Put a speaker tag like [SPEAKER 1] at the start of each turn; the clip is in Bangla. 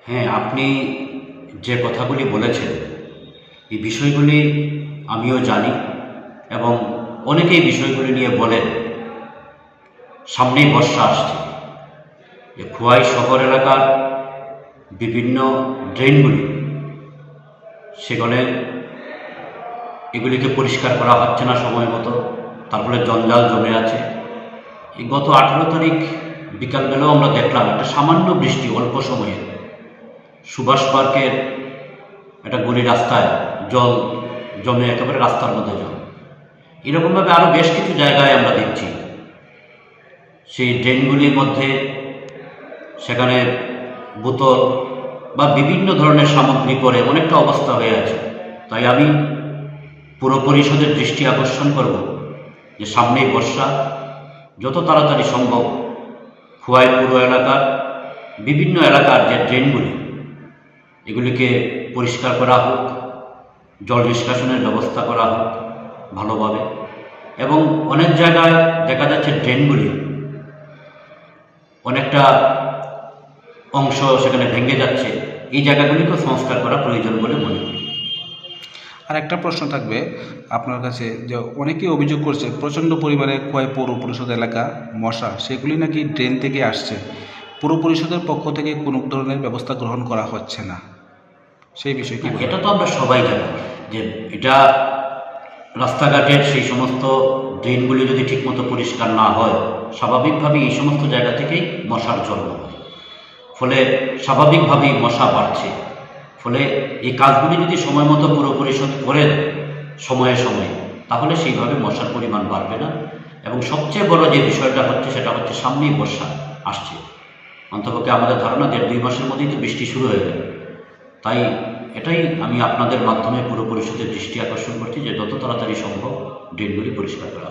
[SPEAKER 1] হ্যাঁ, আপনি যে কথাগুলি বলেছেন, এই বিষয়গুলি আমিও জানি এবং অনেকেই বিষয়গুলি নিয়ে বলেন। সামনেই বর্ষা আসছে, যে খোয়াই শহর এলাকার বিভিন্ন ড্রেনগুলি, সেখানে এগুলিকে পরিষ্কার করা হচ্ছে না সময় মতো, তার ফলে জঞ্জাল জমে আছে। এই গত 18 তারিখ বিকালবেলাও আমরা দেখলাম একটা সামান্য বৃষ্টি, অল্প সময়ে সুভাষ পার্কের একটা গলি রাস্তায় জল জমে একেবারে রাস্তার মধ্যে জল। এরকমভাবে আরও বেশ কিছু জায়গায় আমরা দেখছি সেই ড্রেনগুলির মধ্যে সেখানে বোতল বা বিভিন্ন ধরনের সামগ্রী পরে অনেকটা অবস্থা হয়ে আছে। তাই আমি পুর পরিষদের দৃষ্টি আকর্ষণ করব যে সামনেই বর্ষা, যত তাড়াতাড়ি সম্ভব খোয়াই পুর এলাকার বিভিন্ন এলাকার যে ড্রেনগুলি, এগুলিকে পরিষ্কার করা হোক, জল নিষ্কাশনের ব্যবস্থা করা হোক ভালোভাবে। এবং অনেক জায়গায় দেখা যাচ্ছে ড্রেনগুলি অনেকটা অংশ সেখানে ভেঙে যাচ্ছে, এই জায়গাগুলিকেও সংস্কার করা প্রয়োজন বলে মনে করি।
[SPEAKER 2] আর একটা প্রশ্ন থাকবে আপনার কাছে, যে অনেকেই অভিযোগ করছে প্রচণ্ড পরিমাণে খোয়াই পৌর পরিষদ এলাকা মশা, সেগুলি নাকি ড্রেন থেকে আসছে, পুর পরিষদের পক্ষ থেকে কোনো ধরনের ব্যবস্থা গ্রহণ করা হচ্ছে না, সেই বিষয়ে কি বলবেন?
[SPEAKER 1] এটা তো আমরা সবাই জানি যে এটা রাস্তাঘাটের সেই সমস্ত ড্রেনগুলি যদি ঠিকমতো পরিষ্কার না হয়, স্বাভাবিকভাবেই এই সমস্ত জায়গা থেকেই মশার জন্ম হয়। ফলে স্বাভাবিকভাবেই মশা বাড়ছে। ফলে এই কাজগুলি যদি সময় মতো পুর পরিশোধ করে সময়ে সময়ে, তাহলে সেইভাবে মশার পরিমাণ বাড়বে না। এবং সবচেয়ে বড় যে বিষয়টা হচ্ছে সেটা হচ্ছে সামনেই বর্ষা আসছে, অন্তপক্ষে আমাদের ধারণা 1.5-2 মাসের মধ্যেই তো বৃষ্টি শুরু হয়ে যাবে। তাই এটাই আমি আপনাদের মাধ্যমে পুর পরিষদের দৃষ্টি আকর্ষণ করছি যে যত তাড়াতাড়ি সম্ভব ড্রেনগুলি পরিষ্কার করা।